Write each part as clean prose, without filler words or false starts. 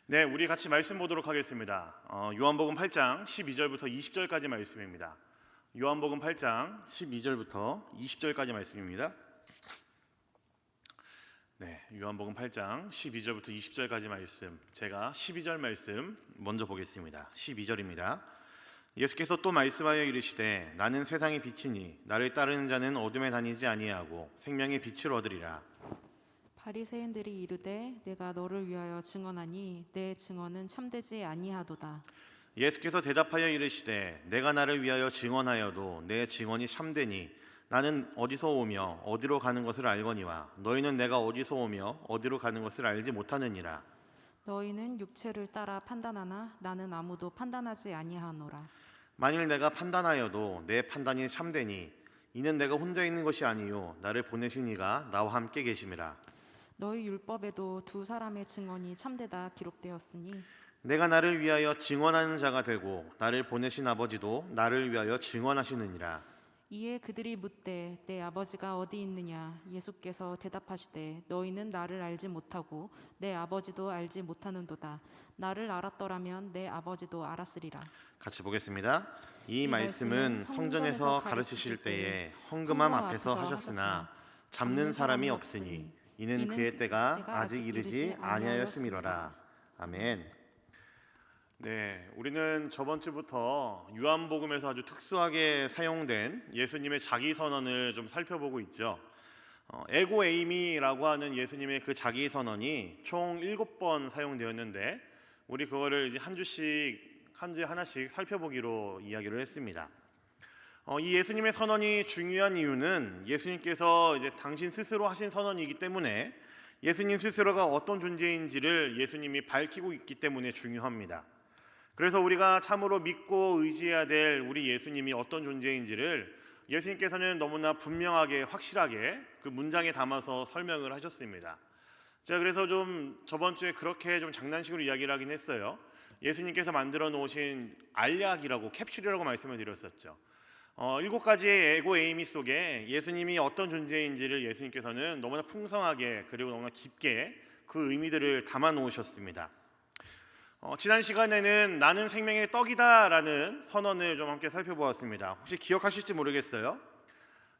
네, 우리 같이 말씀 보도록 하겠습니다. 요한복음 8장 12절부터 20절까지 말씀입니다. 요한복음 8장 12절부터 20절까지 말씀입니다. 네, 요한복음 8장 12절부터 20절까지 말씀. 제가 12절 말씀 먼저 보겠습니다. 12절입니다. 예수께서 또 말씀하여 이르시되 나는 세상의 빛이니 나를 따르는 자는 어둠에 다니지 아니하고 생명의 빛을 얻으리라. 바리새인들이 이르되 내가 너를 위하여 증언하니 내 증언은 참되지 아니하도다. 예수께서 대답하여 이르시되 내가 나를 위하여 증언하여도 내 증언이 참되니 나는 어디서 오며 어디로 가는 것을 알거니와 너희는 내가 어디서 오며 어디로 가는 것을 알지 못하느니라. 너희는 육체를 따라 판단하나 나는 아무도 판단하지 아니하노라. 만일 내가 판단하여도 내 판단이 참되니 이는 내가 혼자 있는 것이 아니요 나를 보내신 이가 나와 함께 계심이라. 너희 율법에도 두 사람의 증언이 참되다 기록되었으니 내가 나를 위하여 증언하는 자가 되고 나를 보내신 아버지도 나를 위하여 증언하시느니라. 이에 그들이 묻되 내 아버지가 어디 있느냐. 예수께서 대답하시되 너희는 나를 알지 못하고 내 아버지도 알지 못하는도다. 나를 알았더라면 내 아버지도 알았으리라. 같이 보겠습니다. 이 말씀은 말씀은 성전에서 가르치실 때에 헌금함 앞에서 하셨으나 잡는 사람이 없으니 이는 그의 때가 아직 이르지 아니하였음이로라. 아멘. 네, 우리는 저번 주부터 요한복음에서 아주 특수하게 사용된 예수님의 자기 선언을 좀 살펴보고 있죠. 에고 에이미라고 하는 예수님의 그 자기 선언이 총 7번 사용되었는데 우리 그거를 이제 한 주에 하나씩 살펴보기로 이야기를 했습니다. 이 예수님의 선언이 중요한 이유는 예수님께서 이제 당신 스스로 하신 선언이기 때문에 예수님 스스로가 어떤 존재인지를 예수님이 밝히고 있기 때문에 중요합니다. 그래서 우리가 참으로 믿고 의지해야 될 우리 예수님이 어떤 존재인지를 예수님께서는 너무나 분명하게 확실하게 그 문장에 담아서 설명을 하셨습니다. 제가 그래서 좀 저번 주에 그렇게 좀 장난식으로 이야기를 하긴 했어요. 예수님께서 만들어 놓으신 알약이라고 캡슐이라고 말씀을 드렸었죠. 7가지의 에고 에이미 속에 예수님이 어떤 존재인지를 예수님께서는 너무나 풍성하게 그리고 너무나 깊게 그 의미들을 담아 놓으셨습니다. 지난 시간에는 나는 생명의 떡이다 라는 선언을 좀 함께 살펴보았습니다. 혹시 기억하실지 모르겠어요.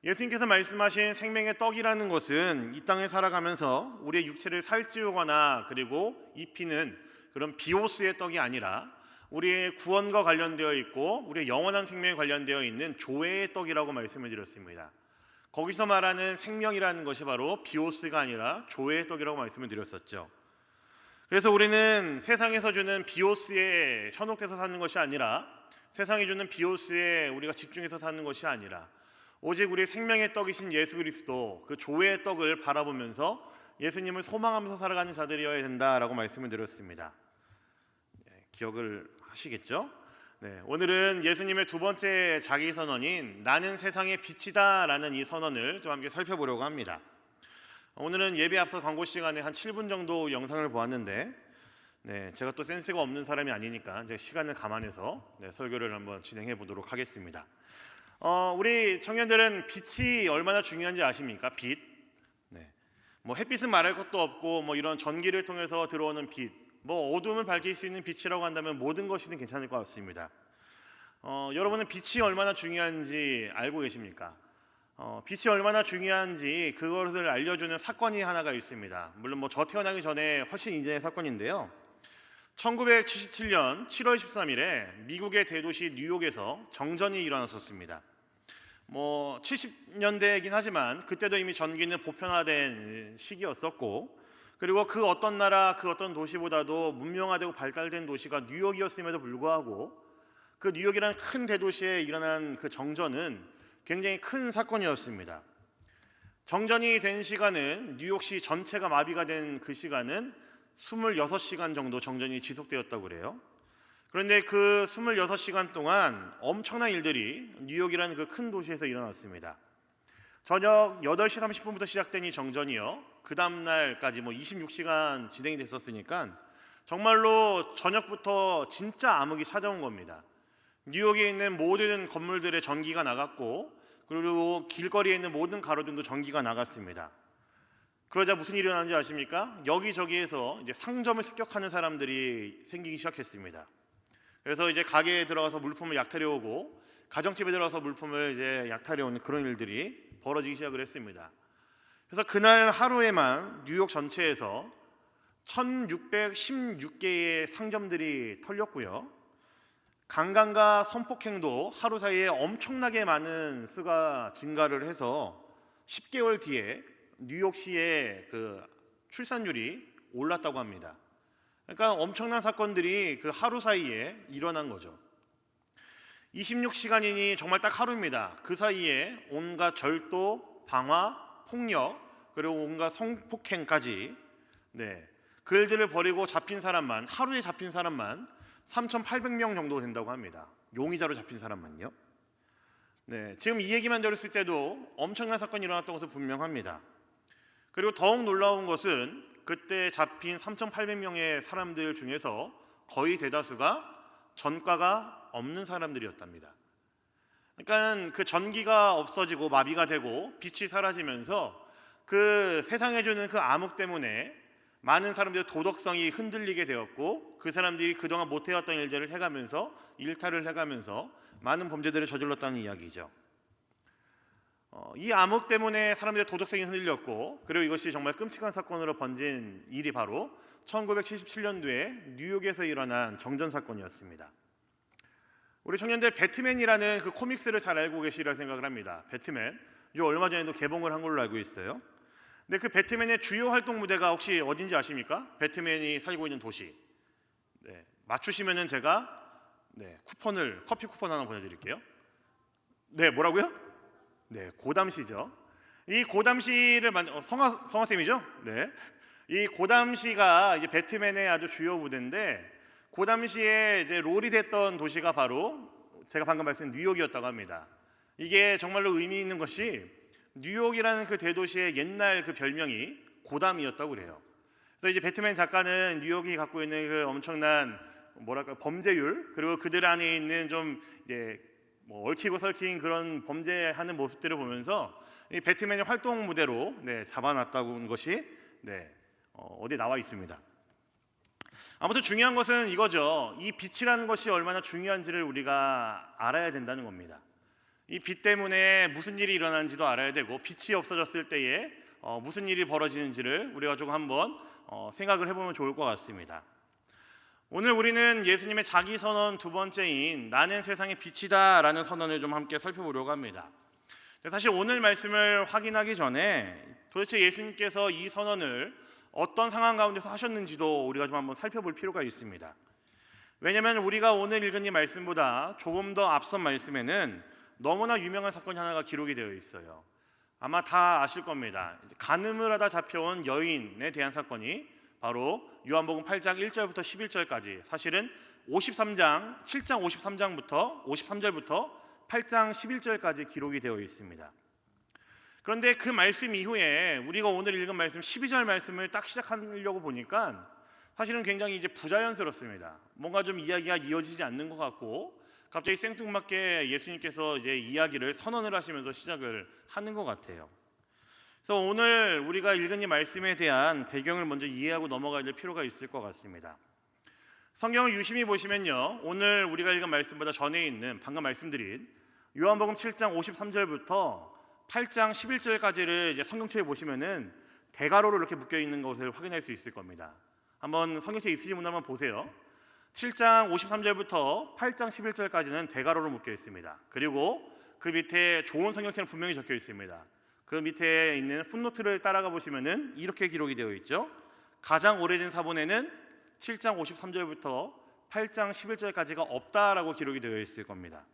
예수님께서 말씀하신 생명의 떡이라는 것은 이 땅을 살아가면서 우리의 육체를 살찌우거나 그리고 입히는 그런 비오스의 떡이 아니라 우리의 구원과 관련되어 있고 우리의 영원한 생명에 관련되어 있는 조회의 떡이라고 말씀을 드렸습니다. 거기서 말하는 생명이라는 것이 바로 비오스가 아니라 조회의 떡이라고 말씀을 드렸었죠. 그래서 우리는 세상에서 주는 비오스에 현혹돼서 사는 것이 아니라 세상이 주는 비오스에 우리가 집중해서 사는 것이 아니라 오직 우리의 생명의 떡이신 예수 그리스도 그 조회의 떡을 바라보면서 예수님을 소망하면서 살아가는 자들이어야 된다라고 말씀을 드렸습니다. 기억을 하시겠죠? 네, 오늘은 예수님의 두 번째 자기 선언인 나는 세상의 빛이다 라는 이 선언을 좀 함께 살펴보려고 합니다. 오늘은 예배 앞서 광고 시간에 한 7분 정도 영상을 보았는데 제가 또 센스가 없는 사람이 아니니까 이제 시간을 감안해서 설교를 한번 진행해 보도록 하겠습니다. 우리 청년들은 빛이 얼마나 중요한지 아십니까? 빛. 뭐 햇빛은 말할 것도 없고 뭐 이런 전기를 통해서 들어오는 빛, 뭐 어둠을 밝힐 수 있는 빛이라고 한다면 모든 것이든 괜찮을 것 같습니다. 여러분은 빛이 얼마나 중요한지 알고 계십니까? 빛이 얼마나 중요한지 그것을 알려주는 사건이 하나가 있습니다. 물론 뭐 저 태어나기 전에 훨씬 이전의 사건인데요. 1977년 7월 13일에 미국의 대도시 뉴욕에서 정전이 일어났었습니다. 뭐 70년대이긴 하지만 그때도 이미 전기는 보편화된 시기였었고 그리고 그 어떤 나라 그 어떤 도시보다도 문명화되고 발달된 도시가 뉴욕이었음에도 불구하고 그 뉴욕이라는 큰 대도시에 일어난 그 정전은 굉장히 큰 사건이었습니다. 정전이 된 시간은 뉴욕시 전체가 마비가 된 그 시간은 26시간 정도 정전이 지속되었다고 그래요. 그런데 그 26시간 동안 엄청난 일들이 뉴욕이라는 그 큰 도시에서 일어났습니다. 저녁 8시 30분부터 시작된 이 정전이요, 그 다음날까지 뭐 26시간 진행이 됐었으니까 정말로 저녁부터 진짜 암흑이 찾아온 겁니다. 뉴욕에 있는 모든 건물들의 전기가 나갔고 그리고 길거리에 있는 모든 가로등도 전기가 나갔습니다. 그러자 무슨 일이 일어나는지 아십니까? 여기저기에서 이제 상점을 습격하는 사람들이 생기기 시작했습니다. 그래서 이제 가게에 들어가서 물품을 약탈해 오고 가정집에 들어가서 물품을 이제 약탈해 오는 그런 일들이 벌어지기 시작을 했습니다. 그래서 그날 하루에만 뉴욕 전체에서 1616개의 상점들이 털렸고요. 강간과 성폭행도 하루 사이에 엄청나게 많은 수가 증가를 해서 10개월 뒤에 뉴욕시의 그 출산율이 올랐다고 합니다. 그러니까 엄청난 사건들이 그 하루 사이에 일어난 거죠. 26시간이니 정말 딱 하루입니다. 그 사이에 온갖 절도, 방화, 폭력, 그리고 온갖 성폭행까지 그 일들을 벌이고 잡힌 사람만, 하루에 잡힌 사람만 3,800명 정도 된다고 합니다. 용의자로 잡힌 사람만요. 지금 이 얘기만 들었을 때도 엄청난 사건이 일어났던 것은 분명합니다. 그리고 더욱 놀라운 것은 그때 잡힌 3,800명의 사람들 중에서 거의 대다수가 전과가 없는 사람들이었답니다. 그러니까 그 전기가 없어지고 마비가 되고 빛이 사라지면서 그 세상에 주는 그 암흑 때문에 많은 사람들의 도덕성이 흔들리게 되었고 그 사람들이 그동안 못해왔던 일들을 해가면서 일탈을 해가면서 많은 범죄들을 저질렀다는 이야기죠. 이 암흑 때문에 사람들의 도덕성이 흔들렸고 그리고 이것이 정말 끔찍한 사건으로 번진 일이 바로 1977년도에 뉴욕에서 일어난 정전 사건이었습니다. 우리 청년들 배트맨이라는 그 코믹스를 잘 알고 계시리라 생각을 합니다. 배트맨, 이 얼마 전에도 개봉을 한 걸로 알고 있어요. 근데 그 배트맨의 주요 활동 무대가 혹시 어딘지 아십니까? 배트맨이 살고 있는 도시. 맞추시면은 제가 커피 쿠폰 하나 보내드릴게요. 뭐라고요? 고담시죠. 이 고담시를 성화 쌤이죠? 이 고담시가 이제 배트맨의 아주 주요 무대인데 고담시에 이제 롤이 됐던 도시가 바로 제가 방금 말씀드린 뉴욕이었다고 합니다. 이게 정말로 의미 있는 것이 뉴욕이라는 그 대도시의 옛날 그 별명이 고담이었다고 그래요. 그래서 이제 배트맨 작가는 뉴욕이 갖고 있는 그 엄청난 범죄율 그리고 그들 안에 있는 좀 이제 얽히고 설킨 그런 범죄하는 모습들을 보면서 이 배트맨의 활동 무대로 잡아놨다고 하는 것이 어디 나와 있습니다. 아무튼 중요한 것은 이거죠. 이 빛이라는 것이 얼마나 중요한지를 우리가 알아야 된다는 겁니다. 이 빛 때문에 무슨 일이 일어나는지도 알아야 되고 빛이 없어졌을 때에 무슨 일이 벌어지는지를 우리가 조금 한번 생각을 해보면 좋을 것 같습니다. 오늘 우리는 예수님의 자기 선언 두 번째인 나는 세상의 빛이다 라는 선언을 좀 함께 살펴보려고 합니다. 사실 오늘 말씀을 확인하기 전에 도대체 예수님께서 이 선언을 어떤 상황 가운데서 하셨는지도 우리가 좀 한번 살펴볼 필요가 있습니다. 왜냐하면 우리가 오늘 읽은 이 말씀보다 조금 더 앞선 말씀에는 너무나 유명한 사건이 하나가 기록이 되어 있어요. 아마 다 아실 겁니다. 간음을 하다 잡혀온 여인에 대한 사건이 바로 요한복음 8장 1절부터 11절까지 사실은 7장 53장부터 53절부터 8장 11절까지 기록이 되어 있습니다. 그런데 그 말씀 이후에 우리가 오늘 읽은 말씀 12절 말씀을 딱 시작하려고 보니까 사실은 굉장히 이제 부자연스럽습니다. 뭔가 좀 이야기가 이어지지 않는 것 같고 갑자기 생뚱맞게 예수님께서 이제 이야기를 선언을 하시면서 시작을 하는 것 같아요. 그래서 오늘 우리가 읽은 이 말씀에 대한 배경을 먼저 이해하고 넘어가야 될 필요가 있을 것 같습니다. 성경을 유심히 보시면요, 오늘 우리가 읽은 말씀보다 전에 있는 방금 말씀드린 요한복음 7장 53절부터 8장 11절까지를 이제 성경책에 보시면은 대괄호로 이렇게 묶여 있는 것을 확인할 수 있을 겁니다. 한번 성경책 있으신 분들 한번 보세요. 7장 53절부터 8장 11절까지는 대괄호로 묶여 있습니다. 그리고 그 밑에 좋은 성경책은 분명히 적혀 있습니다. 그 밑에 있는 풋노트를 따라가 보시면은 이렇게 기록이 되어 있죠. 가장 오래된 사본에는 7장 53절부터 8장 11절까지가 없다라고 기록이 되어 있을 겁니다.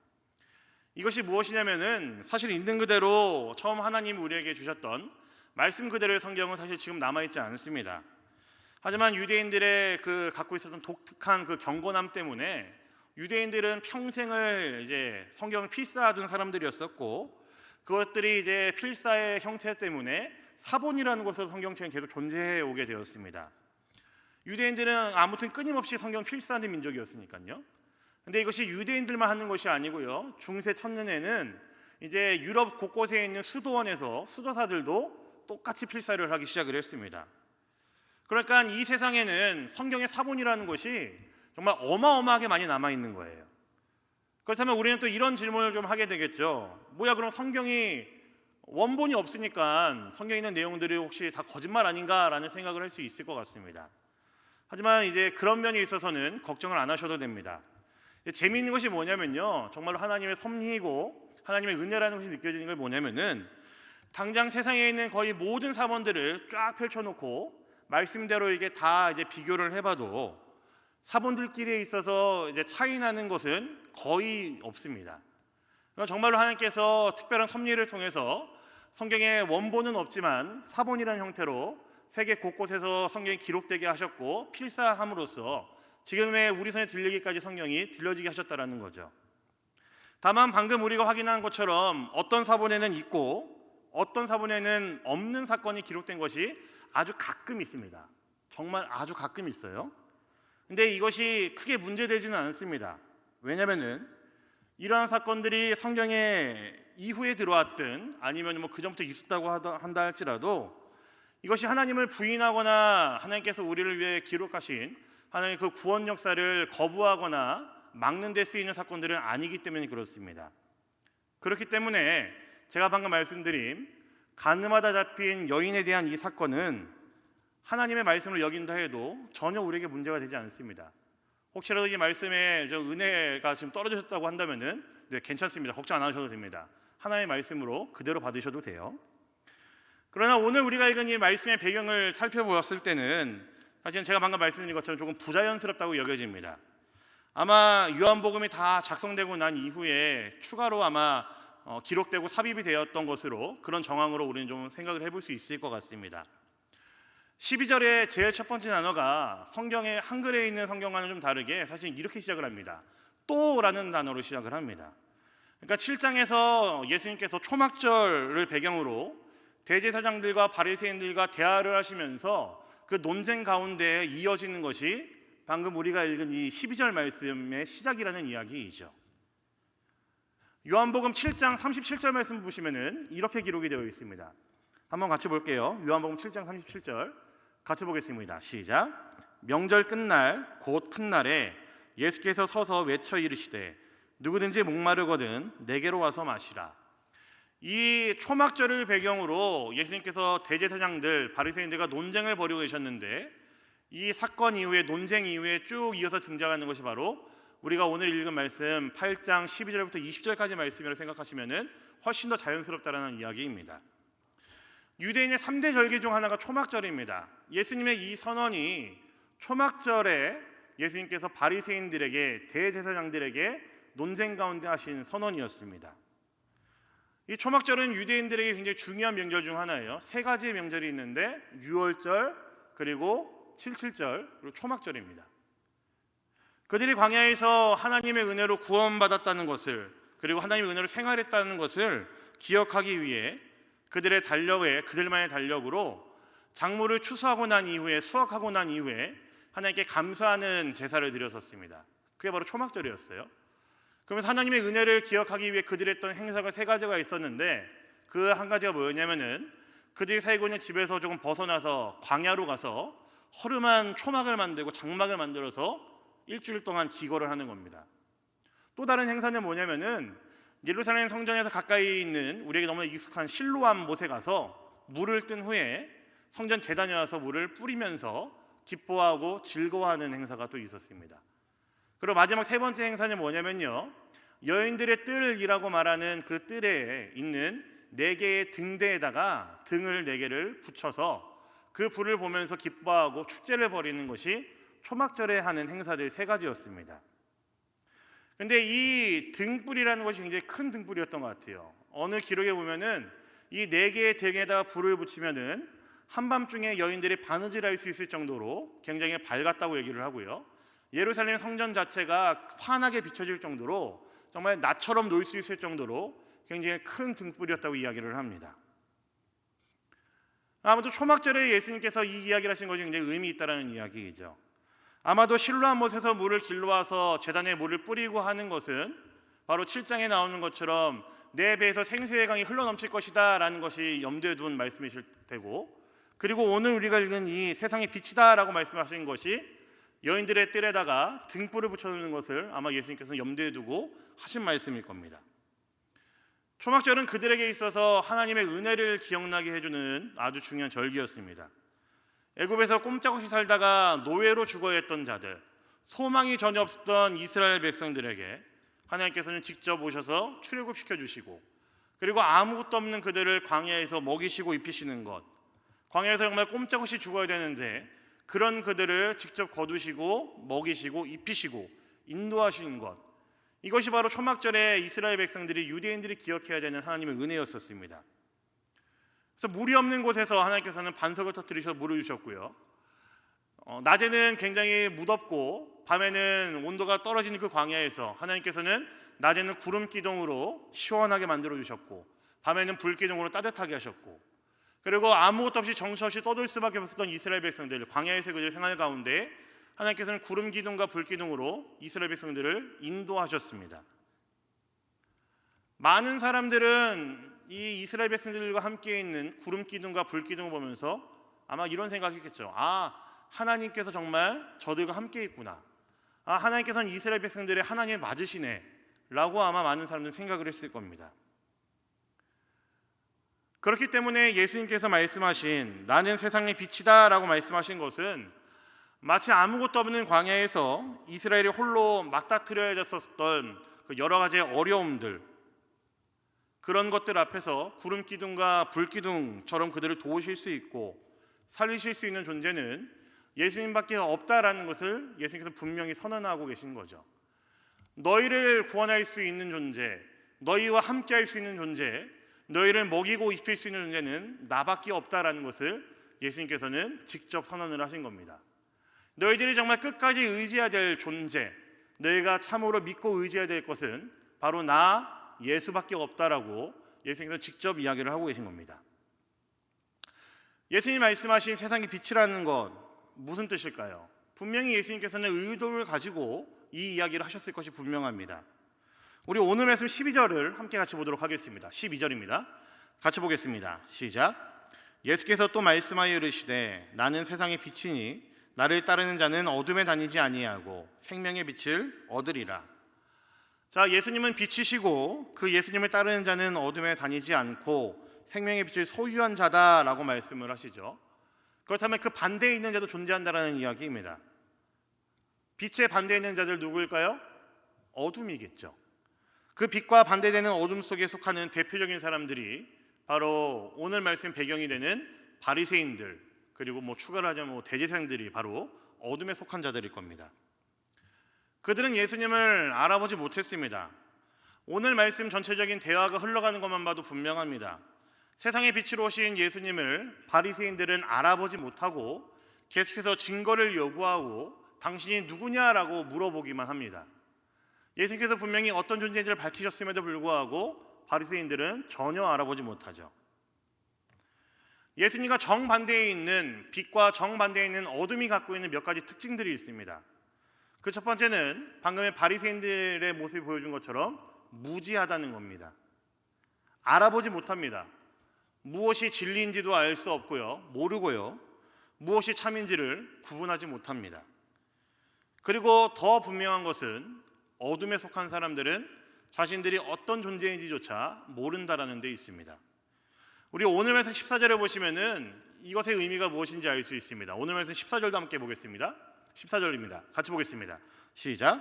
이것이 무엇이냐면은 사실 있는 그대로 처음 하나님이 우리에게 주셨던 말씀 그대로의 성경은 사실 지금 남아있지 않습니다. 하지만 유대인들의 그 갖고 있었던 독특한 그 경건함 때문에 유대인들은 평생을 이제 성경을 필사하던 사람들이었었고 그것들이 이제 필사의 형태 때문에 사본이라는 곳에서 성경책은 계속 존재해 오게 되었습니다. 유대인들은 아무튼 끊임없이 성경 필사하는 민족이었으니까요. 근데 이것이 유대인들만 하는 것이 아니고요. 중세 천년에는 이제 유럽 곳곳에 있는 수도원에서 수도사들도 똑같이 필사를 하기 시작을 했습니다. 그러니까 이 세상에는 성경의 사본이라는 것이 정말 어마어마하게 많이 남아있는 거예요. 그렇다면 우리는 또 이런 질문을 좀 하게 되겠죠. 뭐야, 그럼 성경이 원본이 없으니까 성경에 있는 내용들이 혹시 다 거짓말 아닌가라는 생각을 할 수 있을 것 같습니다. 하지만 이제 그런 면에 있어서는 걱정을 안 하셔도 됩니다. 재미있는 것이 뭐냐면요, 정말로 하나님의 섭리이고 하나님의 은혜라는 것이 느껴지는 게 뭐냐면은 당장 세상에 있는 거의 모든 사본들을 쫙 펼쳐놓고 말씀대로 이게 다 이제 비교를 해봐도 사본들끼리에 있어서 이제 차이 나는 것은 거의 없습니다. 정말로 하나님께서 특별한 섭리를 통해서 성경의 원본은 없지만 사본이라는 형태로 세계 곳곳에서 성경이 기록되게 하셨고 필사함으로써 지금의 우리 손에 들리기까지 성경이 들려지게 하셨다라는 거죠. 다만 방금 우리가 확인한 것처럼 어떤 사본에는 있고 어떤 사본에는 없는 사건이 기록된 것이 아주 가끔 있습니다. 정말 아주 가끔 있어요. 근데 이것이 크게 문제되지는 않습니다. 왜냐하면은 이러한 사건들이 성경에 이후에 들어왔든 아니면 뭐 그전부터 있었다고 한다 할지라도 이것이 하나님을 부인하거나 하나님께서 우리를 위해 기록하신 하나님의 그 구원 역사를 거부하거나 막는 데 쓰이는 사건들은 아니기 때문에 그렇습니다. 그렇기 때문에 제가 방금 말씀드린 간음하다 잡힌 여인에 대한 이 사건은 하나님의 말씀을 여긴다 해도 전혀 우리에게 문제가 되지 않습니다. 혹시라도 이 말씀에 은혜가 지금 떨어졌다고 한다면은 네, 괜찮습니다. 걱정 안 하셔도 됩니다. 하나님의 말씀으로 그대로 받으셔도 돼요. 그러나 오늘 우리가 읽은 이 말씀의 배경을 살펴보았을 때는 사실 제가 방금 말씀드린 것처럼 조금 부자연스럽다고 여겨집니다. 아마 요한복음이 다 작성되고 난 이후에 추가로 아마 기록되고 삽입이 되었던 것으로 그런 정황으로 우리는 좀 생각을 해볼 수 있을 것 같습니다. 12절의 제일 첫 번째 단어가 성경의 한글에 있는 성경과는 좀 다르게 사실 이렇게 시작을 합니다. 또라는 단어로 시작을 합니다. 그러니까 7장에서 예수님께서 초막절을 배경으로 대제사장들과 바리새인들과 대화를 하시면서 그 논쟁 가운데 이어지는 것이 방금 우리가 읽은 이 12절 말씀의 시작이라는 이야기이죠. 요한복음 7장 37절 말씀 보시면은 이렇게 기록이 되어 있습니다. 한번 같이 볼게요. 요한복음 7장 37절 같이 보겠습니다. 시작. 명절 끝날 곧 큰 날에 예수께서 서서 외쳐 이르시되 누구든지 목마르거든 내게로 와서 마시라. 이 초막절을 배경으로 예수님께서 대제사장들 바리새인들과 논쟁을 벌이고 계셨는데 이 사건 이후에 논쟁 이후에 쭉 이어서 등장하는 것이 바로 우리가 오늘 읽은 말씀 8장 12절부터 20절까지 말씀이라고 생각하시면 훨씬 더 자연스럽다라는 이야기입니다. 유대인의 3대 절기 중 하나가 초막절입니다. 예수님의 이 선언이 초막절에 예수님께서 바리새인들에게 대제사장들에게 논쟁 가운데 하신 선언이었습니다. 이 초막절은 유대인들에게 굉장히 중요한 명절 중 하나예요. 세 가지의 명절이 있는데 유월절, 그리고 77절, 그리고 초막절입니다. 그들이 광야에서 하나님의 은혜로 구원받았다는 것을, 그리고 하나님의 은혜로 생활했다는 것을 기억하기 위해 그들의 달력에, 그들만의 달력으로 작물을 추수하고 난 이후에, 수확하고 난 이후에 하나님께 감사하는 제사를 드렸었습니다. 그게 바로 초막절이었어요. 그러면서 하나님의 은혜를 기억하기 위해 그들이 했던 행사가 세 가지가 있었는데 그 한 가지가 뭐였냐면은 그들이 살고 있는 집에서 조금 벗어나서 광야로 가서 허름한 초막을 만들고 장막을 만들어서 일주일 동안 기거를 하는 겁니다. 또 다른 행사는 뭐냐면은 예루살렘 성전에서 가까이 있는 우리에게 너무나 익숙한 실로암 못에 가서 물을 뜬 후에 성전 제단에 와서 물을 뿌리면서 기뻐하고 즐거워하는 행사가 또 있었습니다. 그리고 마지막 세 번째 행사는 뭐냐면요, 여인들의 뜰이라고 말하는 그 뜰에 있는 4개의 등대에다가 등을 4개를 붙여서 그 불을 보면서 기뻐하고 축제를 벌이는 것이 초막절에 하는 행사들 3가지였습니다. 근데 이 등불이라는 것이 굉장히 큰 등불이었던 것 같아요. 어느 기록에 보면은 이 4개의 등에다가 불을 붙이면은 한밤중에 여인들이 바느질할 수 있을 정도로 굉장히 밝았다고 얘기를 하고요. 예루살렘 성전 자체가 환하게 비춰질 정도로 정말 낮처럼 놀 수 있을 정도로 굉장히 큰 등불이었다고 이야기를 합니다. 아마도 초막절에 예수님께서 이 이야기를 하신 것이 굉장히 의미 있다는 이야기이죠. 아마도 실로암 못에서 물을 길러와서 제단에 물을 뿌리고 하는 것은 바로 7장에 나오는 것처럼 내 배에서 생수의 강이 흘러넘칠 것이다 라는 것이 염두에 둔 말씀이실 테고, 그리고 오늘 우리가 읽은 이 세상의 빛이다 라고 말씀하신 것이 여인들의 뜰에다가 등불을 붙여놓는 것을 아마 예수님께서 염두에 두고 하신 말씀일 겁니다. 초막절은 그들에게 있어서 하나님의 은혜를 기억나게 해주는 아주 중요한 절기였습니다. 애굽에서 꼼짝없이 살다가 노예로 죽어야 했던 자들, 소망이 전혀 없었던 이스라엘 백성들에게 하나님께서는 직접 오셔서 출애굽시켜 주시고, 그리고 아무것도 없는 그들을 광야에서 먹이시고 입히시는 것, 광야에서 정말 꼼짝없이 죽어야 되는데 그런 그들을 직접 거두시고 먹이시고 입히시고 인도하시는 것, 이것이 바로 초막절에 이스라엘 백성들이, 유대인들이 기억해야 되는 하나님의 은혜였었습니다. 그래서 물이 없는 곳에서 하나님께서는 반석을 터뜨리셔서 물을 주셨고요, 낮에는 굉장히 무덥고 밤에는 온도가 떨어지는 그 광야에서 하나님께서는 낮에는 구름 기둥으로 시원하게 만들어 주셨고 밤에는 불 기둥으로 따뜻하게 하셨고, 그리고 아무것도 없이 정처없이 떠돌 수밖에 없었던 이스라엘 백성들, 광야에서 그들의 생활 가운데 하나님께서는 구름 기둥과 불 기둥으로 이스라엘 백성들을 인도하셨습니다. 많은 사람들은 이 이스라엘 백성들과 함께 있는 구름 기둥과 불 기둥을 보면서 아마 이런 생각했겠죠. 하나님께서 정말 저들과 함께 있구나. 하나님께서는 이스라엘 백성들의 하나님 맞으시네 라고 아마 많은 사람들은 생각을 했을 겁니다. 그렇기 때문에 예수님께서 말씀하신 나는 세상의 빛이다 라고 말씀하신 것은 마치 아무것도 없는 광야에서 이스라엘이 홀로 맞닥뜨려야 됐었던 그 여러 가지의 어려움들, 그런 것들 앞에서 구름 기둥과 불 기둥처럼 그들을 도우실 수 있고 살리실 수 있는 존재는 예수님밖에 없다라는 것을 예수님께서 분명히 선언하고 계신 거죠. 너희를 구원할 수 있는 존재, 너희와 함께 할 수 있는 존재, 너희를 먹이고 입힐 수 있는 존재는 나밖에 없다라는 것을 예수님께서는 직접 선언을 하신 겁니다. 너희들이 정말 끝까지 의지해야 될 존재, 너희가 참으로 믿고 의지해야 될 것은 바로 나 예수밖에 없다라고 예수님께서 직접 이야기를 하고 계신 겁니다. 예수님이 말씀하신 세상의 빛이라는 것, 무슨 뜻일까요? 분명히 예수님께서는 의도를 가지고 이 이야기를 하셨을 것이 분명합니다. 우리 오늘 말씀 12절을 함께 같이 보도록 하겠습니다. 12절입니다. 같이 보겠습니다. 시작. 예수께서 또 말씀하여 이르시되 나는 세상의 빛이니 나를 따르는 자는 어둠에 다니지 아니하고 생명의 빛을 얻으리라. 자, 예수님은 빛이시고 그 예수님을 따르는 자는 어둠에 다니지 않고 생명의 빛을 소유한 자다라고 말씀을 하시죠. 그렇다면 그 반대에 있는 자도 존재한다라는 이야기입니다. 빛의 반대에 있는 자들 누구일까요? 어둠이겠죠. 그 빛과 반대되는 어둠 속에 속하는 대표적인 사람들이 바로 오늘 말씀 배경이 되는 바리새인들, 그리고 추가로 하자면 대제사장들이 바로 어둠에 속한 자들일 겁니다. 그들은 예수님을 알아보지 못했습니다. 오늘 말씀 전체적인 대화가 흘러가는 것만 봐도 분명합니다. 세상의 빛으로 오신 예수님을 바리새인들은 알아보지 못하고 계속해서 증거를 요구하고 당신이 누구냐라고 물어보기만 합니다. 예수님께서 분명히 어떤 존재인지를 밝히셨음에도 불구하고 바리새인들은 전혀 알아보지 못하죠. 예수님과 정반대에 있는 빛과 정반대에 있는 어둠이 갖고 있는 몇 가지 특징들이 있습니다. 그 첫 번째는 방금의 바리새인들의 모습이 보여준 것처럼 무지하다는 겁니다. 알아보지 못합니다. 무엇이 진리인지도 알 수 없고요, 모르고요, 무엇이 참인지를 구분하지 못합니다. 그리고 더 분명한 것은 어둠에 속한 사람들은 자신들이 어떤 존재인지조차 모른다라는 데 있습니다. 우리 오늘 말씀 14절에 보시면은 이것의 의미가 무엇인지 알 수 있습니다. 오늘 말씀 14절도 함께 보겠습니다. 14절입니다. 같이 보겠습니다. 시작.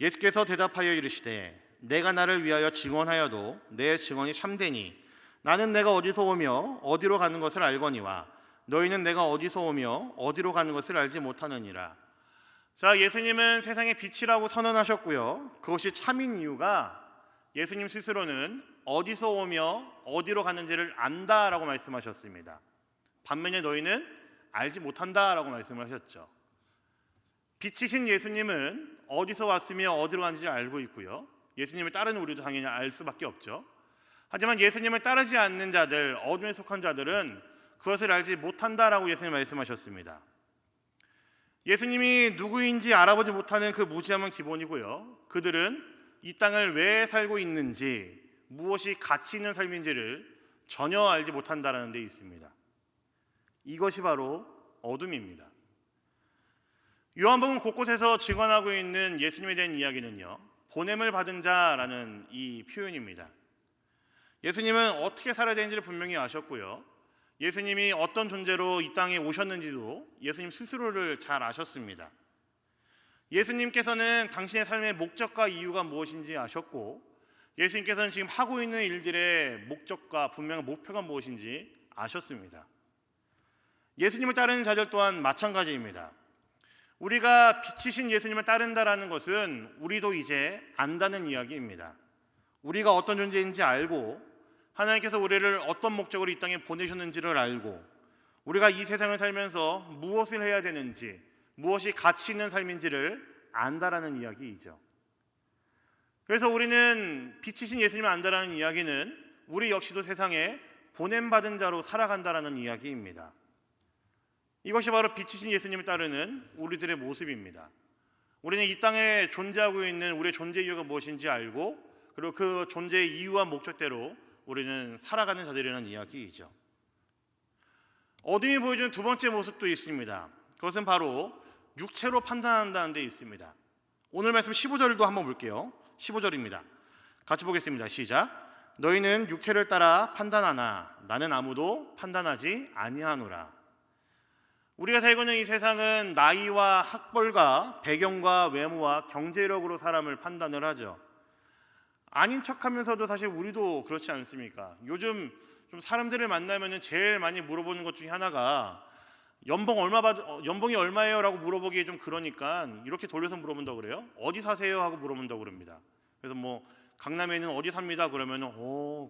예수께서 대답하여 이르시되 내가 나를 위하여 증언하여도 내 증언이 참되니 나는 내가 어디서 오며 어디로 가는 것을 알거니와 너희는 내가 어디서 오며 어디로 가는 것을 알지 못하느니라. 자, 예수님은 세상의 빛이라고 선언하셨고요, 그것이 참인 이유가 예수님 스스로는 어디서 오며 어디로 가는지를 안다라고 말씀하셨습니다. 반면에 너희는 알지 못한다라고 말씀을 하셨죠. 빛이신 예수님은 어디서 왔으며 어디로 가는지 알고 있고요, 예수님을 따르는 우리도 당연히 알 수밖에 없죠. 하지만 예수님을 따르지 않는 자들, 어둠에 속한 자들은 그것을 알지 못한다라고 예수님 말씀하셨습니다. 예수님이 누구인지 알아보지 못하는 그 무지함은 기본이고요, 그들은 이 땅을 왜 살고 있는지, 무엇이 가치 있는 삶인지를 전혀 알지 못한다라는 데 있습니다. 이것이 바로 어둠입니다. 요한복음 곳곳에서 증언하고 있는 예수님에 대한 이야기는요, 보냄을 받은 자라는 이 표현입니다. 예수님은 어떻게 살아야 되는지를 분명히 아셨고요, 예수님이 어떤 존재로 이 땅에 오셨는지도 예수님 스스로를 잘 아셨습니다. 예수님께서는 당신의 삶의 목적과 이유가 무엇인지 아셨고, 예수님께서는 지금 하고 있는 일들의 목적과 분명한 목표가 무엇인지 아셨습니다. 예수님을 따르는 자들 또한 마찬가지입니다. 우리가 빛이신 예수님을 따른다라는 것은 우리도 이제 안다는 이야기입니다. 우리가 어떤 존재인지 알고, 하나님께서 우리를 어떤 목적으로 이 땅에 보내셨는지를 알고, 우리가 이 세상을 살면서 무엇을 해야 되는지, 무엇이 가치 있는 삶인지를 안다라는 이야기이죠. 그래서 우리는 빛이신 예수님을 안다라는 이야기는 우리 역시도 세상에 보냄받은 자로 살아간다라는 이야기입니다. 이것이 바로 빛이신 예수님을 따르는 우리들의 모습입니다. 우리는 이 땅에 존재하고 있는 우리의 존재 이유가 무엇인지 알고, 그리고 그 존재의 이유와 목적대로 우리는 살아가는 자들이라는 이야기이죠. 어둠이 보여주는 두 번째 모습도 있습니다. 그것은 바로 육체로 판단한다는 데 있습니다. 오늘 말씀 15절도 한번 볼게요. 15절입니다. 같이 보겠습니다. 시작. 너희는 육체를 따라 판단하나 나는 아무도 판단하지 아니하노라. 우리가 살고 있는 이 세상은 나이와 학벌과 배경과 외모와 경제력으로 사람을 판단을 하죠. 아닌 척하면서도 사실 우리도 그렇지 않습니까? 요즘 좀 사람들을 만나면 제일 많이 물어보는 것 중에 하나가 연봉이 얼마예요? 라고 물어보기에 좀 그러니까 이렇게 돌려서 물어본다고 그래요. 어디 사세요? 하고 물어본다고 그럽니다. 그래서 뭐 강남에 있는 어디 삽니다? 그러면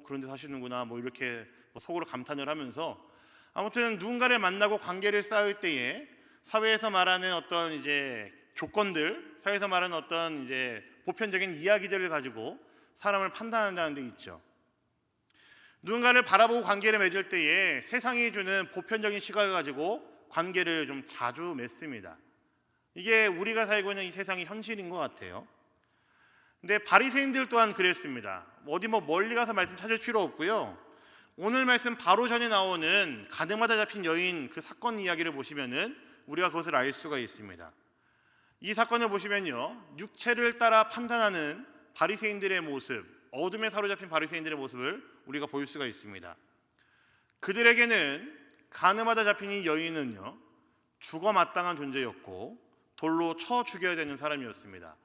그런 데 사시는구나 뭐 이렇게 속으로 감탄을 하면서, 아무튼 누군가를 만나고 관계를 쌓을 때에 사회에서 말하는 어떤 이제 조건들, 사회에서 말하는 어떤 이제 보편적인 이야기들을 가지고 사람을 판단한다는 데 있죠. 누군가를 바라보고 관계를 맺을 때에 세상이 주는 보편적인 시각을 가지고 관계를 좀 자주 맺습니다. 이게 우리가 살고 있는 이 세상의 현실인 것 같아요. 근데 바리새인들 또한 그랬습니다. 어디 멀리 가서 말씀 찾을 필요 없고요, 오늘 말씀 바로 전에 나오는 가늠하다 잡힌 여인 그 사건 이야기를 보시면은 우리가 그것을 알 수가 있습니다. 이 사건을 보시면요, 육체를 따라 판단하는 바리새인들의 모습, 어둠에 사로잡힌 바리새인들의 모습을 우리가 볼 수가 있습니다. 그들에게는 가늠하다 잡힌 이 여인은요, 죽어 마땅한 존재였고 돌로 쳐 죽여야 되는 사람이었습니다.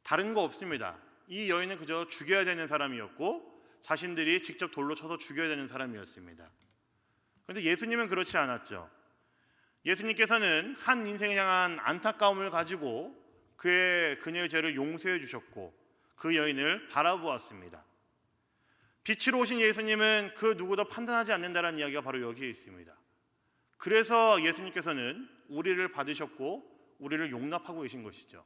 다른 거 없습니다. 이 여인은 그저 죽여야 되는 사람이었고 자신들이 직접 돌로 쳐서 죽여야 되는 사람이었습니다. 그런데 예수님은 그렇지 않았죠. 예수님께서는 한 인생을 향한 안타까움을 가지고 그녀의 죄를 용서해 주셨고 그 여인을 바라보았습니다. 빛으로 오신 예수님은 그 누구도 판단하지 않는다는 이야기가 바로 여기에 있습니다. 그래서 예수님께서는 우리를 받으셨고 우리를 용납하고 계신 것이죠.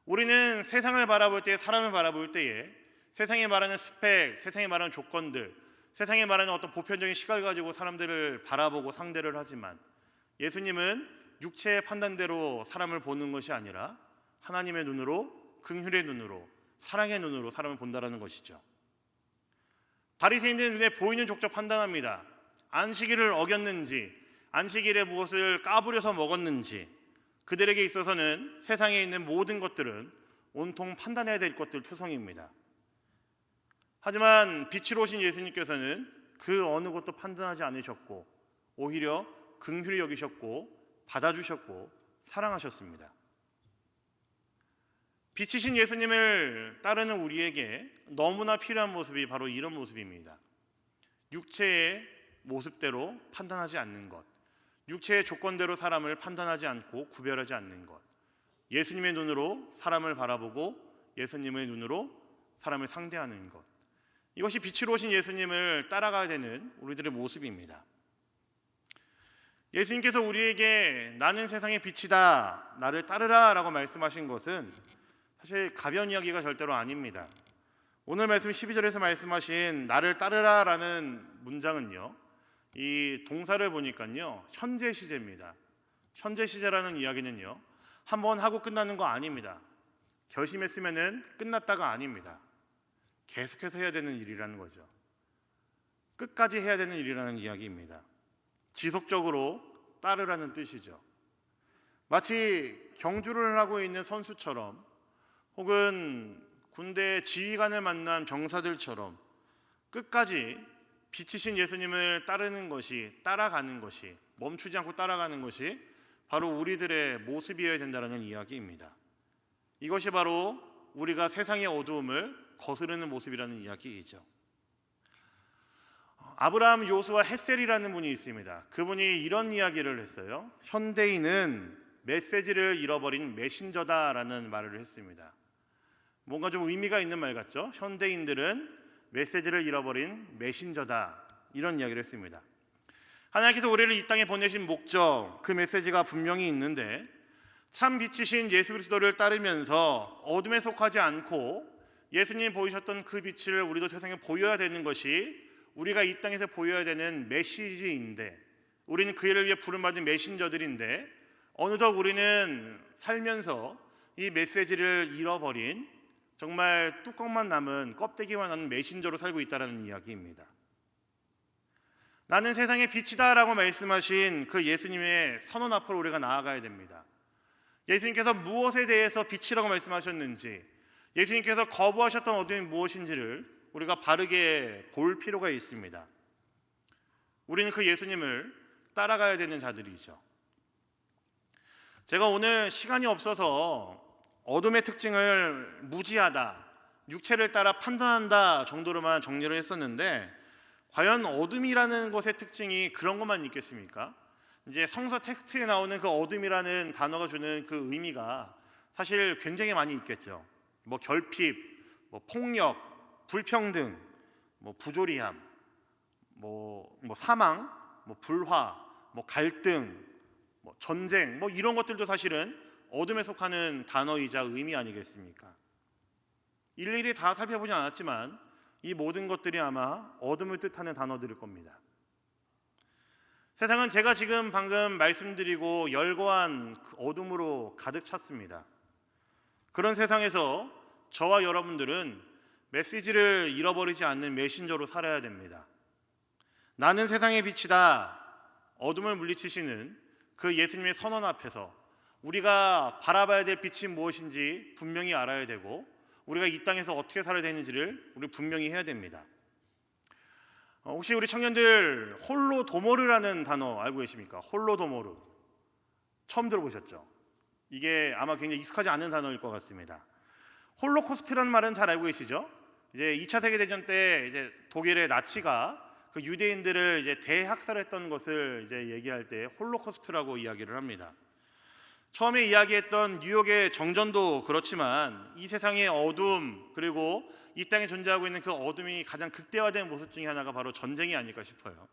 우리는 세상을 바라볼 때, 사람을 바라볼 때에 세상에 말하는 스펙, 세상에 말하는 조건들, 세상에 말하는 어떤 보편적인 시각을 가지고 사람들을 바라보고 상대를 하지만, 예수님은 육체의 판단대로 사람을 보는 것이 아니라 하나님의 눈으로, 긍휼의 눈으로, 사랑의 눈으로 사람을 본다라는 것이죠. 바리새인들의 눈에 보이는 족적 판단합니다. 안식일을 어겼는지, 안식일에 무엇을 까부려서 먹었는지, 그들에게 있어서는 세상에 있는 모든 것들은 온통 판단해야 될 것들 투성입니다. 하지만 빛으로 오신 예수님께서는 그 어느 것도 판단하지 않으셨고 오히려 긍휼히 여기셨고 받아주셨고 사랑하셨습니다. 빛이신 예수님을 따르는 우리에게 너무나 필요한 모습이 바로 이런 모습입니다. 육체의 모습대로 판단하지 않는 것, 육체의 조건대로 사람을 판단하지 않고 구별하지 않는 것, 예수님의 눈으로 사람을 바라보고 예수님의 눈으로 사람을 상대하는 것, 이것이 빛으로 오신 예수님을 따라가야 되는 우리들의 모습입니다. 예수님께서 우리에게 나는 세상의 빛이다, 나를 따르라 라고 말씀하신 것은 사실 가벼운 이야기가 절대로 아닙니다. 오늘 말씀 12절에서 말씀하신 나를 따르라 라는 문장은요, 이 동사를 보니까요 현재 시제입니다. 현재 시제라는 이야기는요 한번 하고 끝나는 거 아닙니다. 결심했으면은 끝났다가 아닙니다. 계속해서 해야 되는 일이라는 거죠. 끝까지 해야 되는 일이라는 이야기입니다. 지속적으로 따르라는 뜻이죠. 마치 경주를 하고 있는 선수처럼 혹은 군대 지휘관을 만난 병사들처럼 끝까지 빛이신 예수님을 따르는 것이, 따라가는 것이, 멈추지 않고 따라가는 것이 바로 우리들의 모습이어야 된다는 이야기입니다. 이것이 바로 우리가 세상의 어두움을 거스르는 모습이라는 이야기이죠. 아브라함, 요수와 헷셀이라는 분이 있습니다. 그분이 이런 이야기를 했어요. 현대인은 메시지를 잃어버린 메신저다라는 말을 했습니다. 뭔가 좀 의미가 있는 말 같죠? 현대인들은 메시지를 잃어버린 메신저다, 이런 이야기를 했습니다. 하나님께서 우리를 이 땅에 보내신 목적, 그 메시지가 분명히 있는데 참 빛이신 예수 그리스도를 따르면서 어둠에 속하지 않고 예수님이 보이셨던 그 빛을 우리도 세상에 보여야 되는 것이 우리가 이 땅에서 보여야 되는 메시지인데, 우리는 그 일을 위해 부름받은 메신저들인데 어느덧 우리는 살면서 이 메시지를 잃어버린, 정말 뚜껑만 남은, 껍데기만 남은 메신저로 살고 있다는 이야기입니다. 나는 세상의 빛이다 라고 말씀하신 그 예수님의 선언 앞으로 우리가 나아가야 됩니다. 예수님께서 무엇에 대해서 빛이라고 말씀하셨는지, 예수님께서 거부하셨던 어둠이 무엇인지를 우리가 바르게 볼 필요가 있습니다. 우리는 그 예수님을 따라가야 되는 자들이죠. 제가 오늘 시간이 없어서 어둠의 특징을 무지하다, 육체를 따라 판단한다 정도로만 정리를 했었는데, 과연 어둠이라는 것의 특징이 그런 것만 있겠습니까? 이제 성서 텍스트에 나오는 그 어둠이라는 단어가 주는 그 의미가 사실 굉장히 많이 있겠죠. 뭐 결핍, 뭐 폭력, 불평등, 뭐 부조리함, 뭐 사망, 뭐 불화, 뭐 갈등, 뭐 전쟁, 뭐 이런 것들도 사실은 어둠에 속하는 단어이자 의미 아니겠습니까? 일일이 다 살펴보지 않았지만 이 모든 것들이 아마 어둠을 뜻하는 단어들일 겁니다. 세상은 제가 지금 방금 말씀드리고 열거한 그 어둠으로 가득 찼습니다. 그런 세상에서 저와 여러분들은 메시지를 잃어버리지 않는 메신저로 살아야 됩니다. 나는 세상의 빛이다, 어둠을 물리치시는 그 예수님의 선언 앞에서 우리가 바라봐야 될 빛이 무엇인지 분명히 알아야 되고, 우리가 이 땅에서 어떻게 살아야 되는지를 우리 분명히 해야 됩니다. 혹시 우리 청년들 홀로도모르라는 단어 알고 계십니까? 홀로도모르 처음 들어보셨죠? 이게 아마 굉장히 익숙하지 않은 단어일 것 같습니다. 홀로코스트라는 말은 잘 알고 계시죠? 이제 2차 세계대전 때 이제 독일의 나치가 그 유대인들을 이제 대학살했던 것을 이제 얘기할 때 홀로코스트라고 이야기를 합니다. 처음에 이야기했던 뉴욕의 정전도 그렇지만 이 세상의 어둠, 그리고 이 땅에 존재하고 있는 그 어둠이 가장 극대화된 모습 중에 하나가 바로 전쟁이 아닐까 싶어요.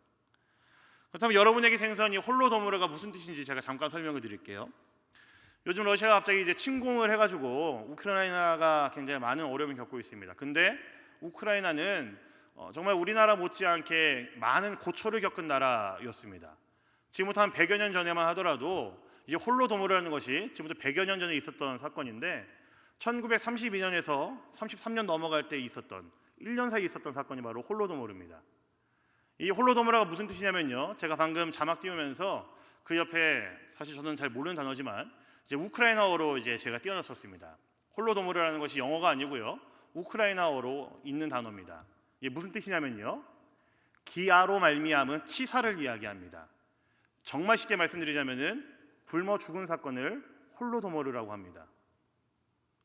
그렇다면 여러분에게 생소한 이 홀로도모르가 무슨 뜻인지 제가 잠깐 설명을 드릴게요. 요즘 러시아가 갑자기 이제 침공을 해가지고 우크라이나가 굉장히 많은 어려움을 겪고 있습니다. 근데 우크라이나는 정말 우리나라 못지않게 많은 고초를 겪은 나라였습니다. 지금부터 한 100여 년 전에만 하더라도 이 홀로도모르라는 것이 지금부터 100여 년 전에 있었던 사건인데 1932년에서 33년 넘어갈 때 있었던 1년 사이에 있었던 사건이 바로 홀로도모르입니다. 이 홀로도모르가 무슨 뜻이냐면요, 제가 방금 자막 띄우면서 그 옆에 사실 저는 잘 모르는 단어지만 이제 우크라이나어로 이제 제가 띄워놨었습니다. 홀로도모르라는 것이 영어가 아니고요, 우크라이나어로 있는 단어입니다. 이게 무슨 뜻이냐면요, 기아로 말미암은 치사를 이야기합니다. 정말 쉽게 말씀드리자면은 굶어 죽은 사건을 홀로도모르라고 합니다.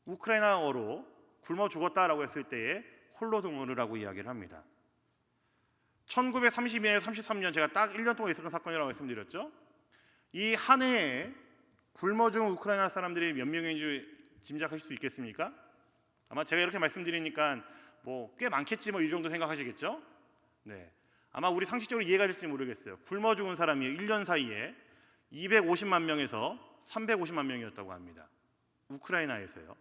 우크라이나어로 굶어 죽었다라고 했을 때에 홀로도모르라고 이야기를 합니다. 1932년에서 33년, 제가 딱 1년 동안 있었던 사건이라고 말씀드렸죠. 이 한 해에 굶어 죽은 우크라이나 사람들이 몇 명인지 짐작하실 수 있겠습니까? 아마 제가 이렇게 말씀드리니까 뭐 꽤 많겠지 뭐 이 정도 생각하시겠죠? 네, 아마 우리 상식적으로 이해가 될지 모르겠어요. 굶어 죽은 사람이 1년 사이에 250만 명에서 350만 명이었다고 합니다. 우크라이나에서요.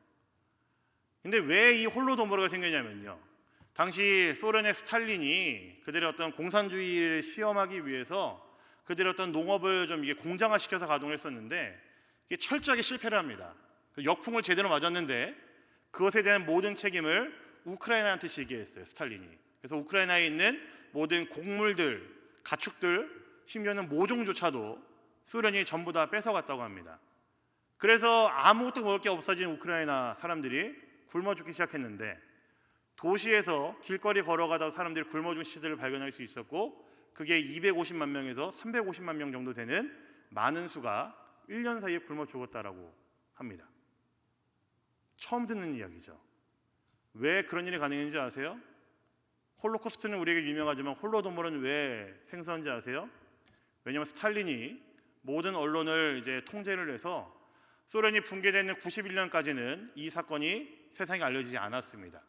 근데 왜 이 홀로도모르가 생겼냐면요, 당시 소련의 스탈린이 그들의 어떤 공산주의를 시험하기 위해서 그들의 어떤 농업을 좀 이게 공장화시켜서 가동을 했었는데 이게 철저하게 실패를 합니다. 역풍을 제대로 맞았는데 그것에 대한 모든 책임을 우크라이나한테 지게 했어요, 스탈린이. 그래서 우크라이나에 있는 모든 곡물들, 가축들, 심지어는 모종조차도 소련이 전부 다 뺏어갔다고 합니다. 그래서 아무것도 먹을 게 없어진 우크라이나 사람들이 굶어 죽기 시작했는데, 도시에서 길거리 걸어가다 사람들이 굶어 죽은 시체들을 발견할 수 있었고, 그게 250만 명에서 350만 명 정도 되는 많은 수가 1년 사이에 굶어 죽었다라고 합니다. 처음 듣는 이야기죠. 왜 그런 일이 가능한지 아세요? 홀로코스트는 우리에게 유명하지만 홀로도몰은 왜 생소한지 아세요? 왜냐하면 스탈린이 모든 언론을 이제 통제를 해서 소련이 붕괴되는 91년까지는 이 사건이 세상에 알려지지 않았습니다.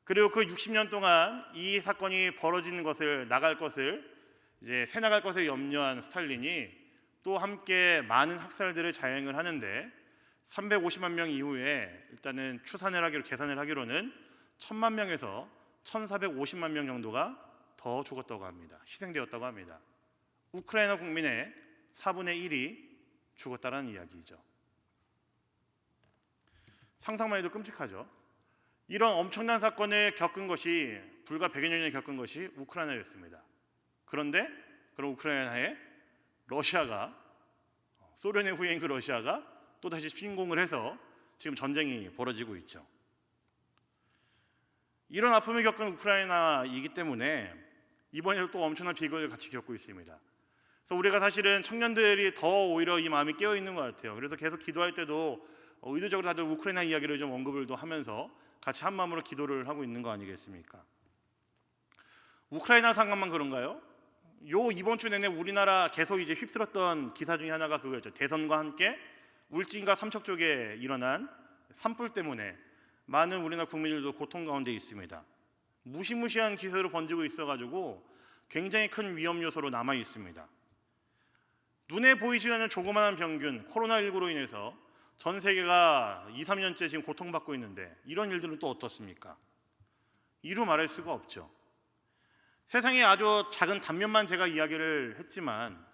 그리고 그 60년 동안 이 사건이 벌어지는 것을 나갈 것을 이제 새 나갈 것을 염려한 스탈린이 또 함께 많은 학살들을 자행을 하는데 350만 명 이후에 일단은 추산을 하기로 계산을 하기로는 1000만 명에서 1450만 명 정도가 더 죽었다고 합니다. 희생되었다고 합니다. 우크라이나 국민의 4분의 1이 죽었다는 이야기죠. 상상만 해도 끔찍하죠. 이런 엄청난 사건을 겪은 것이 불과 100여 년에 겪은 것이 우크라이나였습니다. 그런데 그런 우크라이나에 러시아가, 소련의 후예인 그 러시아가 또다시 침공을 해서 지금 전쟁이 벌어지고 있죠. 이런 아픔을 겪은 우크라이나이기 때문에 이번에도 또 엄청난 비극을 같이 겪고 있습니다. 그래서 우리가 사실은 청년들이 더 오히려 이 마음이 깨어 있는 것 같아요. 그래서 계속 기도할 때도 의도적으로 다들 우크라이나 이야기를 좀 언급을 또 하면서 같이 한 마음으로 기도를 하고 있는 거 아니겠습니까? 우크라이나 상황만 그런가요? 이번 주 내내 우리나라 계속 이제 휩쓸었던 기사 중에 하나가 그거였죠. 대선과 함께 울진과 삼척 쪽에 일어난 산불 때문에 많은 우리나라 국민들도 고통 가운데 있습니다. 무시무시한 기세로 번지고 있어가지고 굉장히 큰 위험 요소로 남아 있습니다. 눈에 보이지 않는 조그마한 병균 코로나19로 인해서 전 세계가 2, 3년째 지금 고통받고 있는데 이런 일들은 또 어떻습니까? 이루 말할 수가 없죠. 세상의 아주 작은 단면만 제가 이야기를 했지만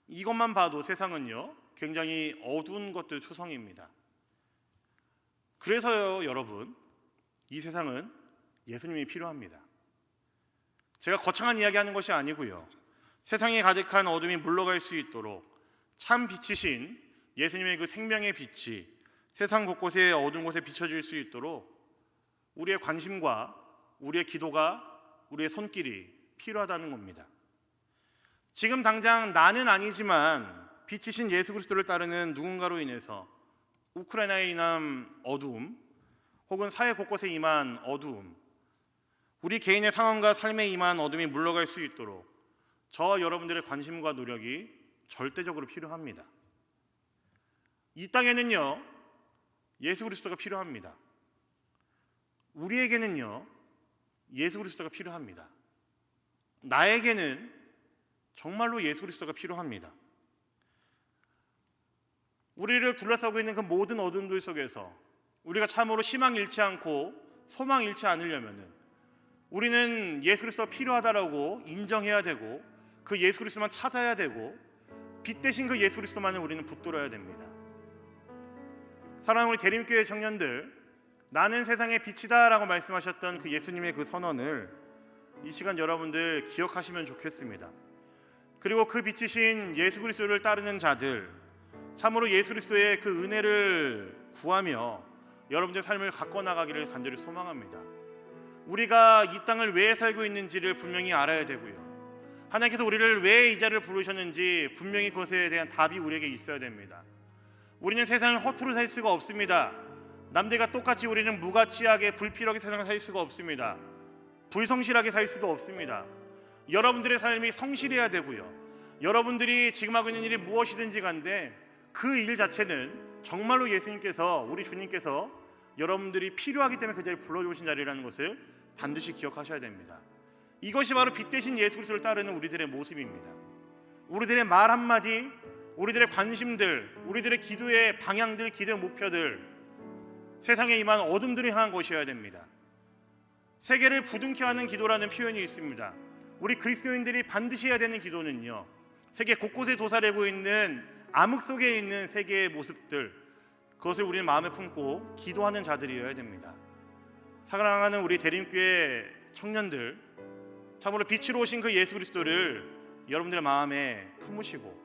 이것만 봐도 세상은요 굉장히 어두운 것들 투성입니다. 그래서요 여러분, 이 세상은 예수님이 필요합니다. 제가 거창한 이야기하는 것이 아니고요, 세상에 가득한 어둠이 물러갈 수 있도록 참 빛이신 예수님의 그 생명의 빛이 세상 곳곳에 어두운 곳에 비춰질 수 있도록 우리의 관심과 우리의 기도가, 우리의 손길이 필요하다는 겁니다. 지금 당장 나는 아니지만 빛이신 예수 그리스도를 따르는 누군가로 인해서 우크라이나에 임한 어두움, 혹은 사회 곳곳에 임한 어두움, 우리 개인의 상황과 삶에 임한 어둠이 물러갈 수 있도록 저와 여러분들의 관심과 노력이 절대적으로 필요합니다. 이 땅에는요 예수 그리스도가 필요합니다. 우리에게는요 예수 그리스도가 필요합니다. 나에게는 정말로 예수 그리스도가 필요합니다. 우리를 둘러싸고 있는 그 모든 어둠들 속에서 우리가 참으로 희망 잃지 않고 소망 잃지 않으려면 우리는 예수 그리스도가 필요하다라고 인정해야 되고 그 예수 그리스도만 찾아야 되고 빛 대신 그 예수 그리스도만을 우리는 붙들어야 됩니다. 사랑하는 우리 대림교회 청년들, 나는 세상의 빛이다라고 말씀하셨던 그 예수님의 그 선언을 이 시간 여러분들 기억하시면 좋겠습니다. 그리고 그 빛이신 예수 그리스도를 따르는 자들, 참으로 예수 그리스도의 그 은혜를 구하며 여러분들의 삶을 갖고 나가기를 간절히 소망합니다. 우리가 이 땅을 왜 살고 있는지를 분명히 알아야 되고요, 하나님께서 우리를 왜 이 자리를 부르셨는지 분명히 그것에 대한 답이 우리에게 있어야 됩니다. 우리는 세상을 허투루 살 수가 없습니다. 남들과 똑같이 우리는 무가치하게 불필요하게 세상을 살 수가 없습니다. 불성실하게 살 수도 없습니다. 여러분들의 삶이 성실해야 되고요, 여러분들이 지금 하고 있는 일이 무엇이든지 간데 그 일 자체는 정말로 예수님께서, 우리 주님께서 여러분들이 필요하기 때문에 그 자리에 불러주신 자리라는 것을 반드시 기억하셔야 됩니다. 이것이 바로 빛 대신 예수 그리스도를 따르는 우리들의 모습입니다. 우리들의 말 한마디, 우리들의 관심들, 우리들의 기도의 방향들, 기도의 목표들, 세상에 임한 어둠들을 향한 것이어야 됩니다. 세계를 부둥켜 하는 기도라는 표현이 있습니다. 우리 그리스도인들이 반드시 해야 되는 기도는요, 세계 곳곳에 도사리고 있는 암흑 속에 있는 세계의 모습들, 그것을 우리는 마음에 품고 기도하는 자들이어야 됩니다. 사랑하는 우리 대림교회 청년들, 참으로 빛으로 오신 그 예수 그리스도를 여러분들의 마음에 품으시고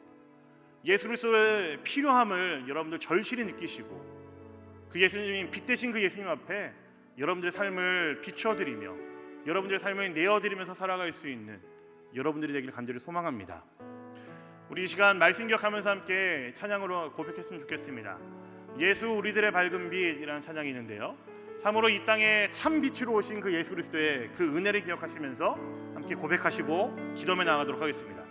예수 그리스도의 필요함을 여러분들 절실히 느끼시고 그 예수님, 빛 대신 그 예수님 앞에 여러분들의 삶을 비추어드리며 여러분들의 삶을 내어드리면서 살아갈 수 있는 여러분들이 되기를 간절히 소망합니다. 우리 이 시간 말씀 기억하면서 함께 찬양으로 고백했으면 좋겠습니다. 예수 우리들의 밝은 빛이라는 찬양이 있는데요, 참으로 이 땅에 참 빛으로 오신 그 예수 그리스도의 그 은혜를 기억하시면서 함께 고백하시고 기도에 나아가도록 하겠습니다.